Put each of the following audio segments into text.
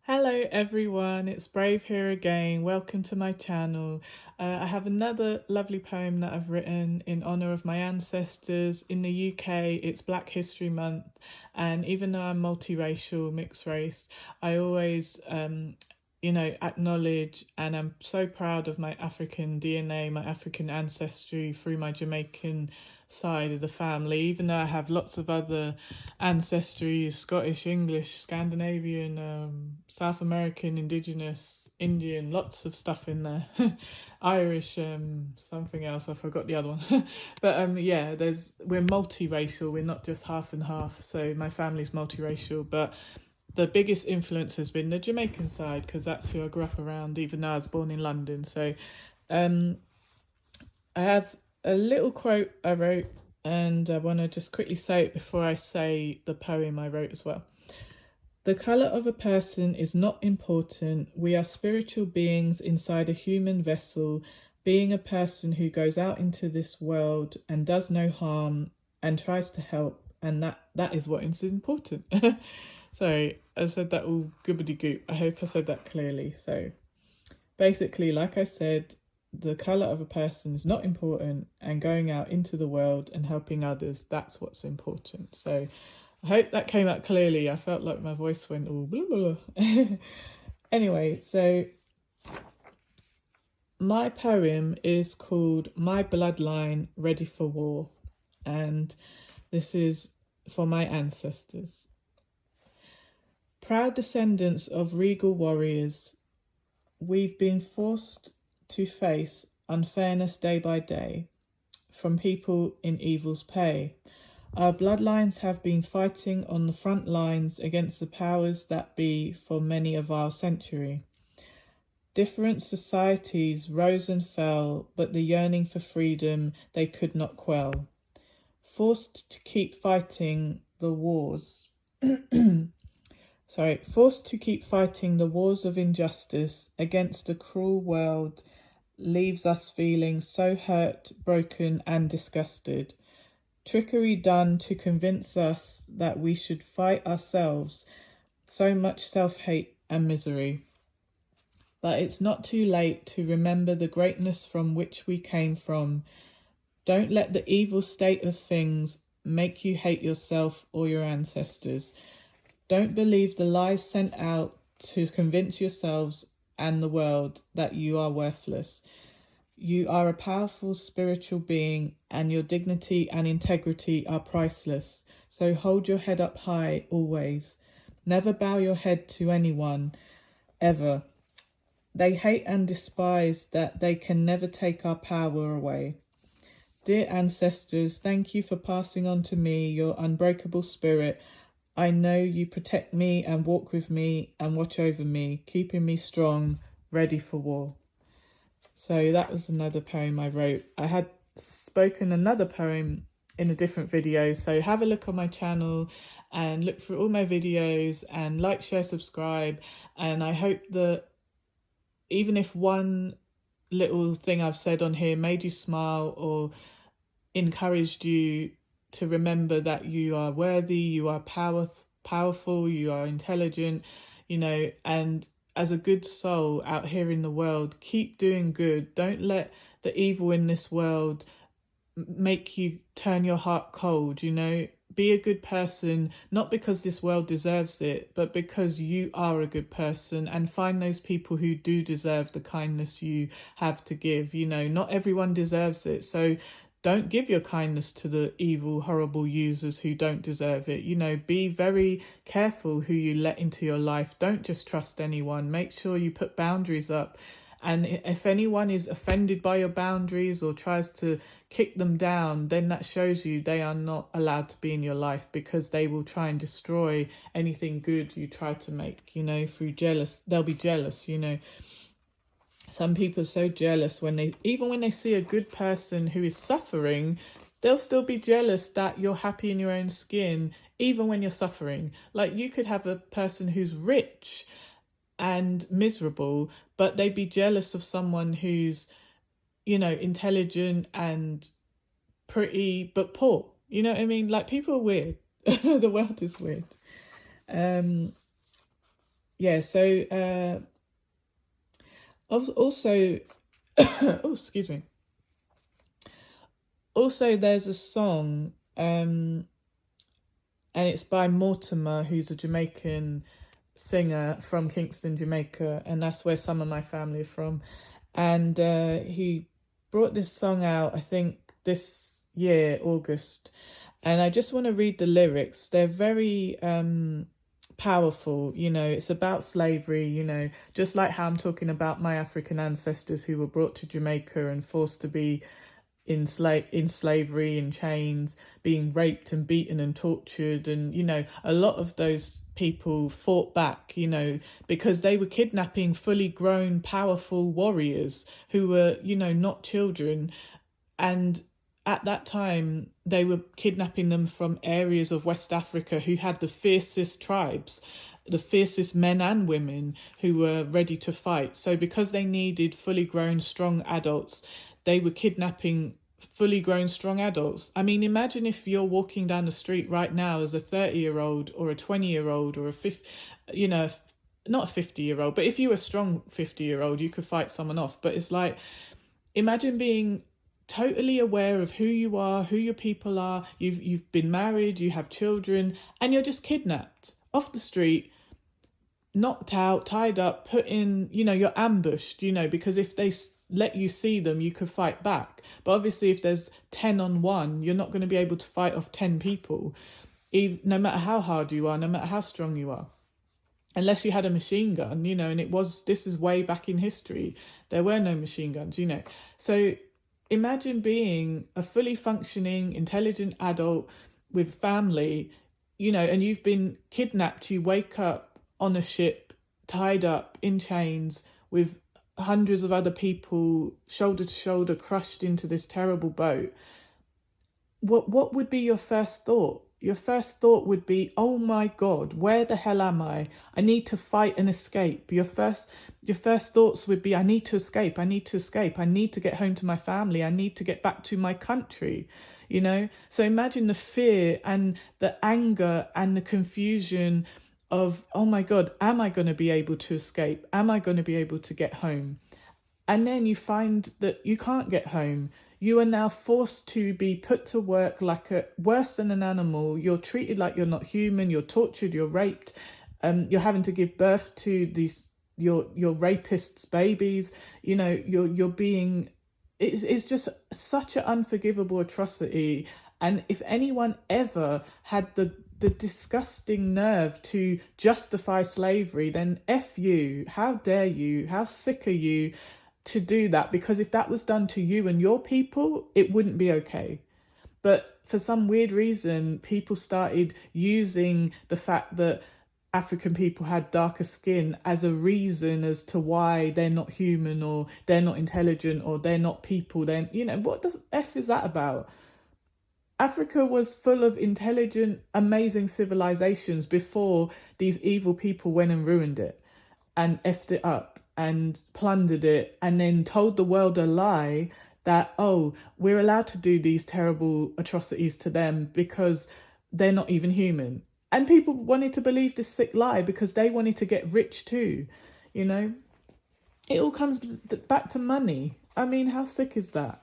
Hello everyone, it's Brave here again. Welcome to my channel. I have another lovely poem that I've written in honour of my ancestors. In the UK, it's Black History Month, and even though I'm multiracial, mixed race, I always acknowledge and I'm so proud of my African DNA, my African ancestry through my Jamaican side of the family, even though I have lots of other ancestries: Scottish, English, Scandinavian, South American, Indigenous, Indian, lots of stuff in there. Irish, something else, I forgot the other one. But yeah, we're multiracial, we're not just half and half. So my family's multiracial, but the biggest influence has been the Jamaican side because that's who I grew up around, even though I was born in London. So um, I have a little quote I wrote, and I want to just quickly say it before I say the poem I wrote as well. The colour of a person is not important. We are spiritual beings inside a human vessel. Being a person who goes out into this world and does no harm and tries to help, and that is what is important. Sorry, I said that all goobity goop. I hope I said that clearly. So basically, like I said, the colour of a person is not important, and going out into the world and helping others, that's what's important. So I hope that came out clearly. I felt like my voice went all blah blah. Anyway, so my poem is called My Bloodline Ready for War, and this is for my ancestors. Proud descendants of regal warriors, we've been forced to face unfairness day by day from people in evil's pay. Our bloodlines have been fighting on the front lines against the powers that be for many a vile century. Different societies rose and fell, but the yearning for freedom they could not quell. Forced to keep fighting the wars. Forced to keep fighting the wars of injustice against a cruel world leaves us feeling so hurt, broken, and disgusted. Trickery done to convince us that we should fight ourselves, so much self-hate and misery. But it's not too late to remember the greatness from which we came from. Don't let the evil state of things make you hate yourself or your ancestors. Don't believe the lies sent out to convince yourselves and the world that you are worthless. You are a powerful spiritual being, and your dignity and integrity are priceless. So hold your head up high always. Never bow your head to anyone, ever. They hate and despise that they can never take our power away. Dear ancestors, thank you for passing on to me your unbreakable spirit. I know you protect me and walk with me and watch over me, keeping me strong, ready for war. So that was another poem I wrote. I had spoken another poem in a different video, so have a look on my channel and look through all my videos and like, share, subscribe. And I hope that even if one little thing I've said on here made you smile or encouraged you to remember that you are worthy, you are powerful, you are intelligent, and as a good soul out here in the world, keep doing good. Don't let the evil in this world make you turn your heart cold. Be a good person, not because this world deserves it, but because you are a good person, and find those people who do deserve the kindness you have to give. Not everyone deserves it, so don't give your kindness to the evil, horrible users who don't deserve it. Be very careful who you let into your life. Don't just trust anyone. Make sure you put boundaries up. And if anyone is offended by your boundaries or tries to kick them down, then that shows you they are not allowed to be in your life, because they will try and destroy anything good you try to make, through jealous. They'll be jealous, Some people are so jealous even when they see a good person who is suffering, they'll still be jealous that you're happy in your own skin, even when you're suffering. Like, you could have a person who's rich and miserable, but they'd be jealous of someone who's, intelligent and pretty, but poor. You know what I mean? Like, people are weird. The world is weird. yeah, so also, oh, excuse me. Also, there's a song, and it's by Mortimer, who's a Jamaican singer from Kingston, Jamaica, and that's where some of my family are from. And he brought this song out, I think, this year, August. And I just want to read the lyrics. They're very powerful. It's about slavery, just like how I'm talking about my African ancestors who were brought to Jamaica and forced to be in slavery, in chains, being raped and beaten and tortured. And a lot of those people fought back, because they were kidnapping fully grown powerful warriors who were, not children. And at that time they were kidnapping them from areas of West Africa who had the fiercest tribes, the fiercest men and women who were ready to fight. So because they needed fully grown strong adults, they were kidnapping fully grown strong adults. I mean, imagine if you're walking down the street right now as a 30-year-old or a 20-year-old or a not a 50-year-old, but if you were a strong 50-year-old, you could fight someone off. But it's like, imagine being totally aware of who you are, who your people are. You've been married, you have children, and you're just kidnapped off the street, knocked out, tied up, put in, you're ambushed, because if they let you see them, you could fight back. But obviously, if there's 10 on 1, you're not going to be able to fight off 10 people, no matter how hard you are, no matter how strong you are. Unless you had a machine gun, and this is way back in history. There were no machine guns, So imagine being a fully functioning, intelligent adult with family, and you've been kidnapped. You wake up on a ship, tied up in chains with hundreds of other people, shoulder to shoulder, crushed into this terrible boat. What would be your first thought? Your first thought would be, oh my God, where the hell am I? I need to fight and escape. Your first thoughts would be, I need to escape. I need to escape. I need to get home to my family. I need to get back to my country. So imagine the fear and the anger and the confusion of, oh my God, am I going to be able to escape? Am I going to be able to get home? And then you find that you can't get home. You are now forced to be put to work worse than an animal. You're treated like you're not human. You're tortured. You're raped. You're having to give birth to your rapists' babies. You're being. It's just such an unforgivable atrocity. And if anyone ever had the disgusting nerve to justify slavery, then F you. How dare you? How sick are you to do that? Because if that was done to you and your people, it wouldn't be okay. But for some weird reason, people started using the fact that African people had darker skin as a reason as to why they're not human, or they're not intelligent, or they're not people. Then, what the F is that about? Africa was full of intelligent, amazing civilizations before these evil people went and ruined it and effed it up and plundered it, and then told the world a lie that, oh, we're allowed to do these terrible atrocities to them because they're not even human. And people wanted to believe this sick lie because they wanted to get rich too. It all comes back to money. I mean, how sick is that?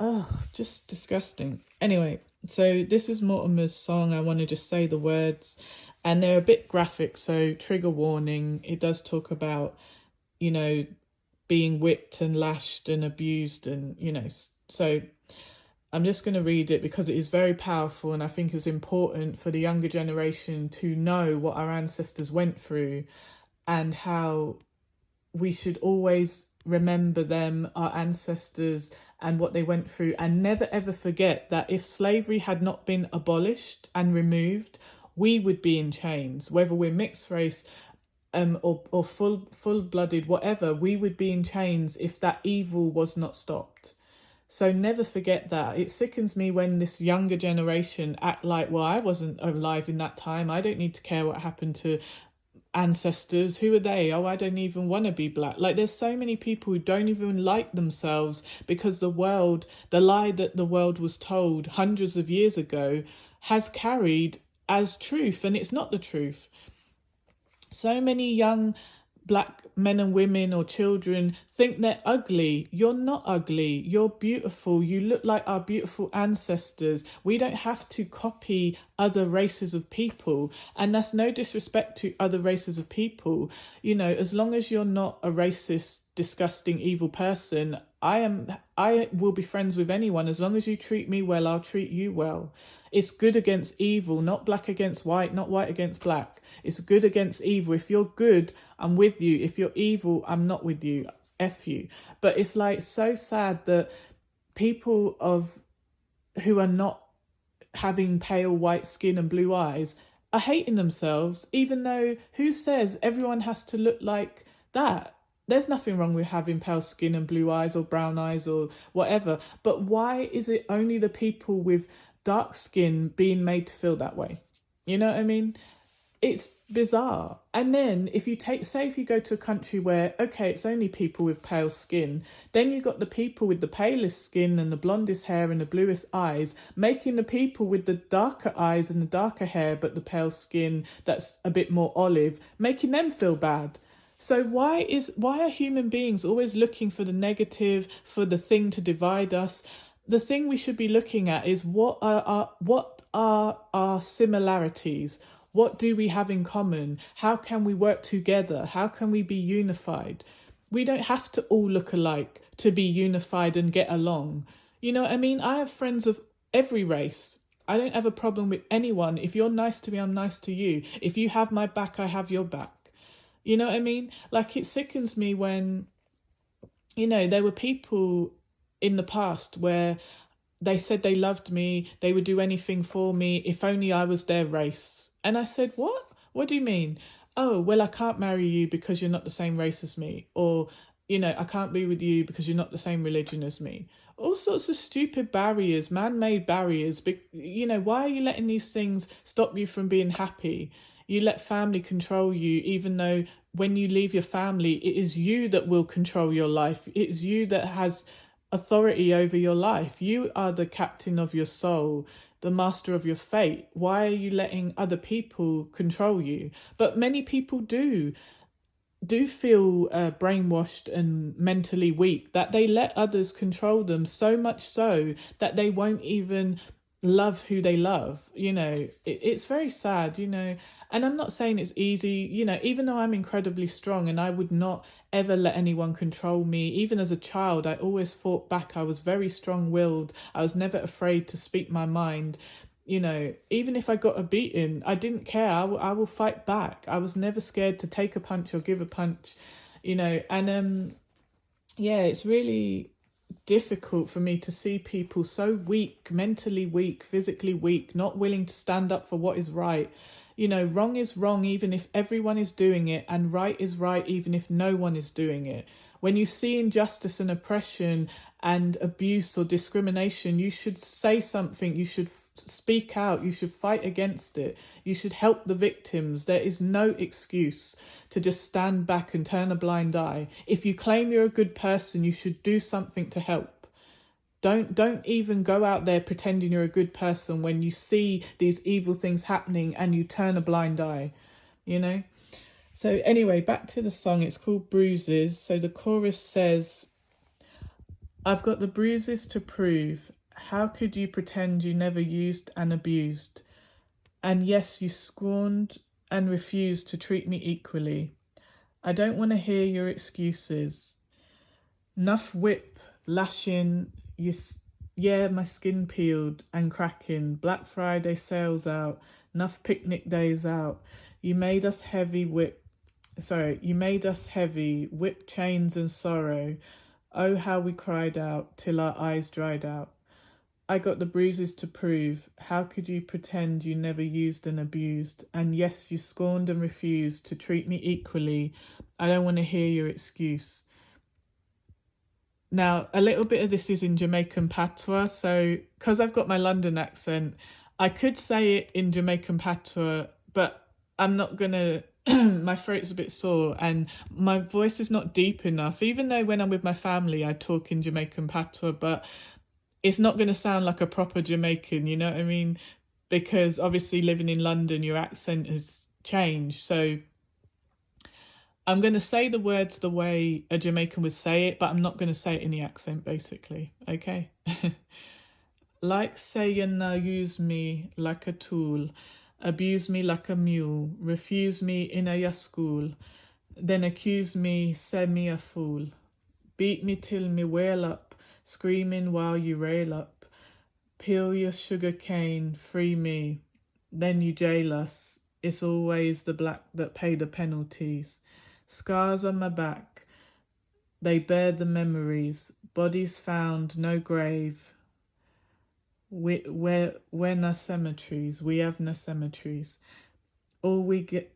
Oh, just disgusting. Anyway, so this is Mortimer's song. I want to just say the words, and they're a bit graphic, so trigger warning. It does talk about, being whipped and lashed and abused, and, so I'm just going to read it because it is very powerful, and I think it's important for the younger generation to know what our ancestors went through and how we should always remember them, our ancestors, and what they went through, and never ever forget that if slavery had not been abolished and removed, we would be in chains. Whether we're mixed race or full-blooded, whatever, we would be in chains if that evil was not stopped. So never forget that. It sickens me when this younger generation act like, well, I wasn't alive in that time. I don't need to care what happened to ancestors. Who are they? Oh, I don't even want to be black. Like, there's so many people who don't even like themselves because the lie that the world was told hundreds of years ago has carried as truth, and it's not the truth. So many young black men and women or children think they're ugly. You're not ugly. You're beautiful. You look like our beautiful ancestors. We don't have to copy other races of people. And that's no disrespect to other races of people. You know, as long as you're not a racist, disgusting, evil person, I will be friends with anyone. As long as you treat me well, I'll treat you well. It's good against evil, not black against white, not white against black. It's good against evil. If you're good, I'm with you. If you're evil, I'm not with you. F you. But it's like so sad that people of who are not having pale white skin and blue eyes are hating themselves, even though who says everyone has to look like that? There's nothing wrong with having pale skin and blue eyes or brown eyes or whatever. But why is it only the people with dark skin being made to feel that way? You know what I mean? It's bizarre. And then if you take, say, if you go to a country where, okay, it's only people with pale skin, then you got the people with the palest skin and the blondest hair and the bluest eyes, making the people with the darker eyes and the darker hair but the pale skin that's a bit more olive, making them feel bad. So why are human beings always looking for the negative, for the thing to divide us? The thing we should be looking at is what are our similarities? What do we have in common? How can we work together? How can we be unified? We don't have to all look alike to be unified and get along. You know what I mean? I have friends of every race. I don't have a problem with anyone. If you're nice to me, I'm nice to you. If you have my back, I have your back. You know what I mean? Like, it sickens me when, you know, there were people in the past where they said they loved me, they would do anything for me if only I was their race. And I said, what? What do you mean? Oh, well, I can't marry you because you're not the same race as me. Or, you know, I can't be with you because you're not the same religion as me. All sorts of stupid barriers, man-made barriers. But, you know, why are you letting these things stop you from being happy? You let family control you, even though when you leave your family, it is you that will control your life. It is you that has authority over your life. You are the captain of your soul, the master of your fate. Why are you letting other people control you? But many people do feel brainwashed and mentally weak, that they let others control them, so much so that they won't even love who they love. You know, it's very sad, you know. And I'm not saying it's easy, you know, even though I'm incredibly strong and I would not ever let anyone control me. Even as a child, I always fought back. I was very strong-willed. I was never afraid to speak my mind. You know, even if I got a beating, I didn't care. I will fight back. I was never scared to take a punch or give a punch, you know. And yeah, it's really difficult for me to see people so weak, mentally weak, physically weak, not willing to stand up for what is right. You know, wrong is wrong even if everyone is doing it, and right is right even if no one is doing it. When you see injustice and oppression and abuse or discrimination, you should say something. You should speak out. You should fight against it. You should help the victims. There is no excuse to just stand back and turn a blind eye. If you claim you're a good person, you should do something to help. Don't even go out there pretending you're a good person when you see these evil things happening and you turn a blind eye, you know? So anyway, back to the song. It's called Bruises. So the chorus says, I've got the bruises to prove. How could you pretend you never used and abused? And yes, you scorned and refused to treat me equally. I don't want to hear your excuses. Nuff whip, lashing, yeah, my skin peeled and cracking. Black Friday sales out, nuff picnic days out. You made us heavy, whip chains and sorrow. Oh, how we cried out till our eyes dried out. I got the bruises to prove. How could you pretend you never used and abused? And yes, you scorned and refused to treat me equally. I don't want to hear your excuse. Now, a little bit of this is in Jamaican patois, so because I've got my London accent, I could say it in Jamaican patois, but I'm not gonna. My throat's a bit sore and my voice is not deep enough, even though when I'm with my family, I talk in Jamaican patois, but it's not going to sound like a proper Jamaican, you know what I mean? Because obviously living in London, your accent has changed. So I'm going to say the words the way a Jamaican would say it, but I'm not going to say it in the accent, basically. Okay? Like saying now use me like a tool, abuse me like a mule, refuse me in a your school, then accuse me, say me a fool. Beat me till me wail up, screaming while you rail up. Peel your sugar cane, free me, then you jail us. It's always the black that pay the penalties. Scars on my back, they bear the memories. Bodies found, no grave. We're no cemeteries. We have no cemeteries. All we got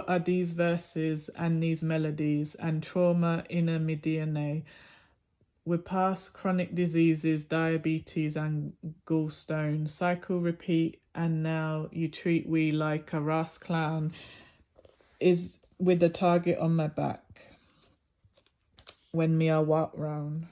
are these verses and these melodies and trauma in a me DNA. We're past chronic diseases, diabetes and gallstone. Cycle repeat, and now you treat we like a ras clown is with a target on my back when me are walk round.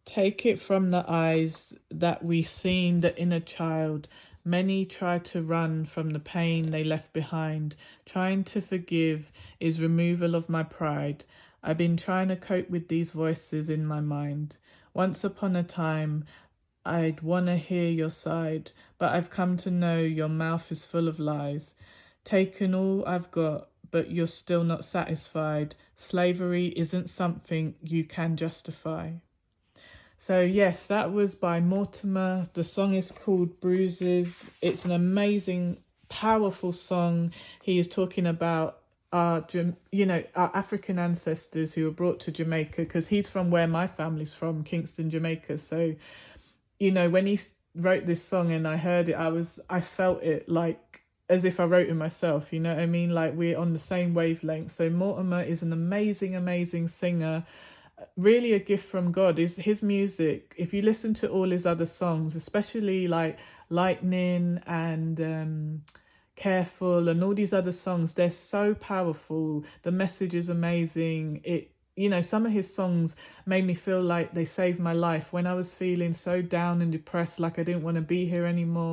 Take it from the eyes that we seen the inner child. Many try to run from the pain they left behind. Trying to forgive is removal of my pride. I've been trying to cope with these voices in my mind. Once upon a time, I'd wanna hear your side, but I've come to know your mouth is full of lies. Taken all I've got, but you're still not satisfied. Slavery isn't something you can justify. So yes, that was by Mortimer. The song is called Bruises. It's an amazing, powerful song. He is talking about our African ancestors who were brought to Jamaica, because he's from where my family's from, Kingston, Jamaica. So, when he wrote this song and I heard it, I felt it like as if I wrote it myself, you know what I mean? Like we're on the same wavelength. So Mortimer is an amazing, amazing singer. Really a gift from God. Is his music, if you listen to all his other songs, especially like Lightning and Careful and all these other songs, they're so powerful. The message is amazing. Some of his songs made me feel like they saved my life when I was feeling so down and depressed, like I didn't want to be here anymore.